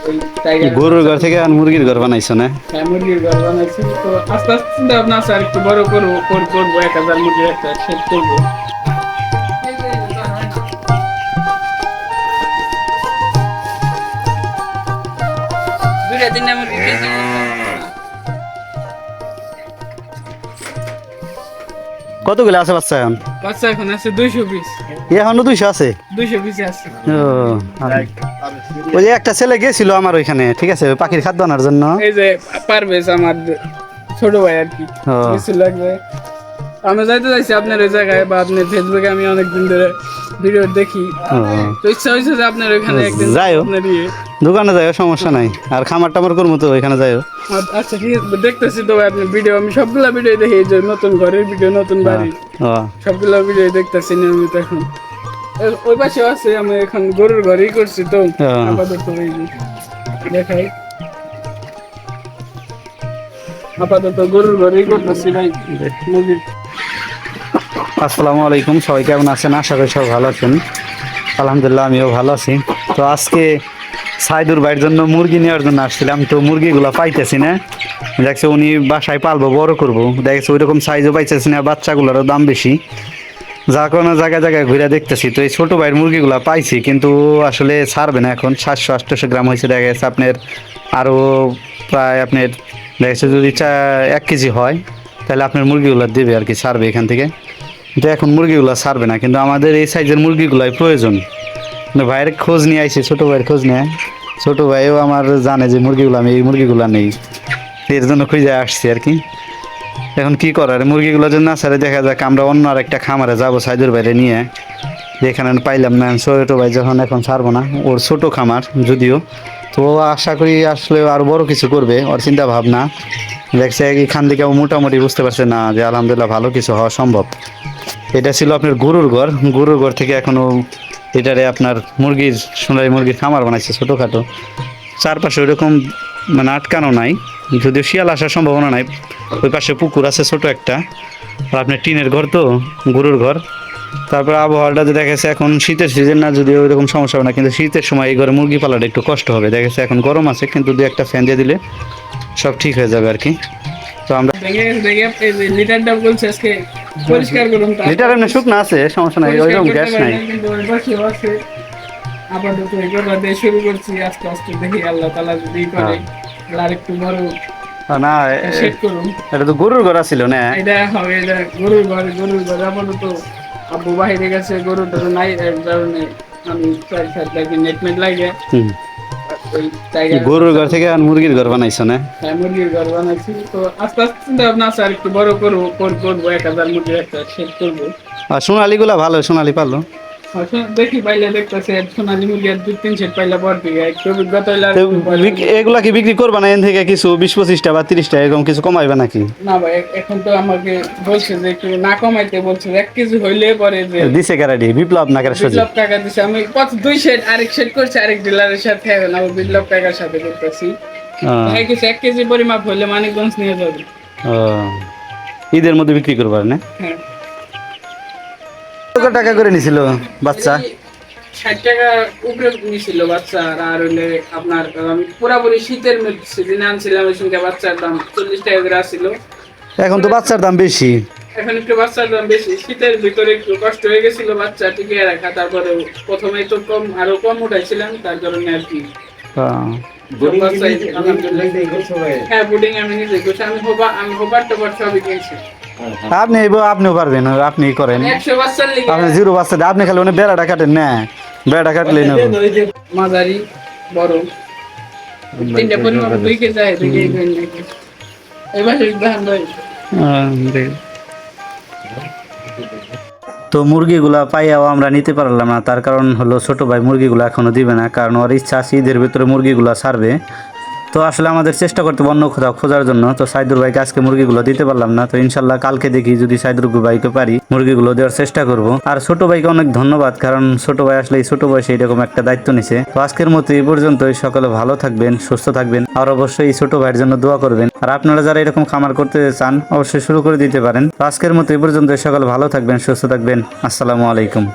ওই টাইগার গরুর ঘর থেকে আর মুরগির ঘর বানাইছো না? হ্যাঁ, মুরগির ঘর বানাইছি। তো আস্তে আস্তে চিন্তা ভাবনা আছে আর একটু বড় করবো, করবো 1000 মুরগির একটা শেড করবো। দুইটা তিনটা মুরগি বেশি কতগুলো আছে বাচ্চা এখন? বাচ্চা এখন আছে 200 পিস। এখনো 200 আছে? 200 পিস আছে। ও, ওই যে একটা ছেলে গেছিল আমার ওইখানে, ঠিক আছে, ওই পাখির খাদ্য আনার জন্য। এই যে পারভেজ আমার ছোট ভাই আর কি, ও। কিছু লাগবে। আমি যাইতে চাইছি আপনার ওই জায়গায়, বা আপনার ফেসবুকে আমি অনেকদিন ধরে ভিডিও দেখি, ও, তো ইচ্ছা হয়েছে যে আপনার ওইখানে একদিন যাইও। আপনার দোকানে যাইও, সমস্যা নাই। আর খামার টামার করবো তো ওইখানে যাইও। আচ্ছা ঠিক আছে, দেখতেছি তো ভাই আপনার ভিডিও, আমি সবগুলা ভিডিও দেখি, এই যে নতুন ঘরের ভিডিও, নতুন বাড়ি, ও, সবগুলা ভিডিও দেখতেছি নিয়মিত। এখন ওই পাশে আছে, আমি এখন গরুর ঘরেই করছি তো আপাতত, এই যে দেখাই, আপাতত গরুর ঘরেই করতেছি ভাই মুরগি। আসসালামু আলাইকুম, সবাই কেমন আছেন? আশা করি সব ভালো আছেন। আলহামদুলিল্লাহ, আমিও ভালো আছি। তো আজকে সাইদুর ভাইয়ের জন্য মুরগি নেওয়ার জন্য আসছিলাম, তো মুরগিগুলো পাইতেছি না। দেখছে উনি বাসায় পালবো, বড় করবো, দেখছে ওই রকম সাইজও পাইতেছি না, বাচ্চাগুলোরও দাম বেশি, যার কারণে জায়গায় জায়গায় ঘুরে দেখতেছি। তো এই ছোটো ভাইয়ের মুরগিগুলো পাইছি, কিন্তু আসলে ছাড়বে না এখন। 700-800 গ্রাম হয়েছে, দেখা গেছে আপনার আরও প্রায় আপনার দেখা গেছে যদি 1 কেজি হয়, তাহলে আপনার মুরগিগুলো দেবে আর কি, ছাড়বে এখান থেকে। কিন্তু এখন মুরগিগুলো ছাড়বে না, কিন্তু আমাদের এই সাইজের মুরগিগুলোই প্রয়োজন। কিন্তু ভাইয়ের খোঁজ নিয়ে আইছি, ছোটো ভাইয়ের খোঁজ নিয়ে। ছোটো ভাইও আমার জানে যে মুরগিগুলো আমি, এই মুরগিগুলো নেই, এর জন্য খুঁজে আসছি আর কি। এখন কি করার, মুরগিগুলো যদি না ছাড়ে, দেখা যাক আমরা অন্য আর একটা খামারে যাবো সাইদুর বাইরে নিয়ে, যেখানে পাইলাম না। ছোটো ভাই যখন এখন ছাড়বো না, ওর ছোটো খামার যদিও, তো আশা করি আসলে আরও বড় কিছু করবে, ওর চিন্তা ভাবনা। দেখছে এখান থেকে মোটামুটি বুঝতে পারছে না যে আলহামদুলিল্লাহ ভালো কিছু হওয়া সম্ভব। এটা ছিল আপনার গরুর ঘর, গরুর ঘর থেকে এখনও এটারে আপনার মুরগির, সোনালী মুরগির খামার বানাইছে ছোটোখাটো। চারপাশে ওইরকম মানে আটকানো নাই, যদিও শিয়াল আসার সম্ভাবনা নাই। ওই পাশে পুকুর আছে ছোট একটা, আর আপনার টিনের ঘর তো, গরুর ঘর। তারপরে আবহাওয়াটা যে দেখেছে এখন শীতের সিজন না, যদিও ওইরকম সমস্যা হবে না, কিন্তু শীতের সময় এই ঘরে মুরগি পালাটা একটু কষ্ট হবে। দেখেছে এখন গরম আছে, কিন্তু দু একটা ফ্যান দিয়ে দিলে সব ঠিক হয়ে যাবে আর কি। তো আমরা লিটারটা বলছে আজকে পরিষ্কার করুন, লিটার এমনি শুকনা আছে, সমস্যা নাই, ওইরকম গ্যাস নাই। কিন্তু ওই পাশেও আছে। আপাতত এগুলো দিয়ে শুরু করছি, আস্তে আস্তে দেখি আল্লাহ তাআলা যদি করে আর একটু বড় না, সেট করুন। এটা তো গরুর ঘর ছিল না? এটা হবে, এটা গরুর ঘর, গরুর ঘর। আপাতত আব্বু বাইরে গেছে, গরুর তো নাই, এর কারণে আমি চার সাত লাগে নেটমেট লাগে ওই টাইগার গরুর ঘর থেকে আর মুরগির ঘর বানাইছো না? হ্যাঁ, মুরগির ঘর বানাইছি। তো আস্তে আস্তে চিন্তা ভাবনা আছে আর একটু বড় করবো, করবো 1000 মুরগির একটা সেট করবো। আর সোনালি গুলা ভালো, সোনালি পারলো। দেখি পাইলে দেখতেছে সোনালী মুরগি আর 2-3 সেট পাইলে পর দিকে একটু অভিজ্ঞতা হইলে আর এগুলা কি বিক্রি করবা না? এন থেকে কিছু 20-25টা বা 30টা এরকম কিছু কমাইবে নাকি? না ভাই, এখন তো আমাকে বলছে যে একটু না কমাইতে বলছে, 1 কেজি হইলে পরে যে দিছে গ্যারান্টি বিপ্লব না করে বিপ্লব টাকা দিছে। আমি 2 সেট আরেক সেট করছি আরেক ডিলারের সাথে, এখন আমি বিপ্লব টাকার সাথে করতেছি। হ্যাঁ, কিছু 1 কেজি পরিমাপ হইলে মানিকগঞ্জ নিয়ে যাবে। ও, ঈদের মধ্যে বিক্রি করবা না? হ্যাঁ। কত টাকা করে নিছিল বাচ্চা? 60 টাকা উপরে নিছিল বাচ্চা। আর হইলে আপনার আমি পুরাপুরি শীতের সিজনে আনছিলাম, ওই সঙ্গে বাচ্চার দাম 40 টাকা করে আসছিল। এখন তো বাচ্চার দাম বেশি। এখন একটু বাচ্চার দাম বেশি, শীতের ভিতরে একটু কষ্ট হয়ে গেছিল বাচ্চা টিকিয়ে রাখা। তারপরে প্রথমেই তো আরো কম উঠাইছিলাম, তার কারণে আর কি। হ্যাঁ, বুডিং আমি নিজে করছি। আমি হোবার টোবার সবই কিনছি। আপনিও পারবেন, আপনি করেন। 100 বাচ্চার লিগে আপনি 0 বাচ্চা, আপনি খালি উনি বেড়াটা কাটেন না, বেড়াটা কাটলে নেব। মাঝারি বড় 3টা পরিমাপ দুইকে যায়, দুইকে নাকি এবার দেখেন ভাই। তো মুরগিগুলা পাইয়াও আমরা নিতে পারলাম না, তার কারণ হলো ছোট ভাই মুরগিগুলো এখনো দিবে না, কারণ ওর ইচ্ছা আছে ঈদের ভিতরে মুরগিগুলা ছাড়বে। তো আসলে আমাদের চেষ্টা করতে অন্য কোথাও খোঁজার জন্য, তো সাইদুর ভাইকে আজকে মুরগিগুলো দিতে পারলাম না। তো ইনশাল্লাহ কালকে দেখি যদি সাইদুর ভাইকে পারি মুরগিগুলো দেওয়ার চেষ্টা করব। আর ছোট ভাইকে অনেক ধন্যবাদ, কারণ ছোট ভাই আসলে এই ছোট বয়সে এরকম একটা দায়িত্ব নিছে। তো আজকের মতো এই পর্যন্তই। সকলে ভালো থাকবেন, সুস্থ থাকবেন, আর অবশ্যই এই ছোট ভাইয়ের জন্য দোয়া করবেন। আর আপনারা যারা এরকম খামার করতে চান অবশ্যই শুরু করে দিতে পারেন। তো আজকের মতো এই পর্যন্ত, সকলে ভালো থাকবেন, সুস্থ থাকবেন। আসসালামু আলাইকুম।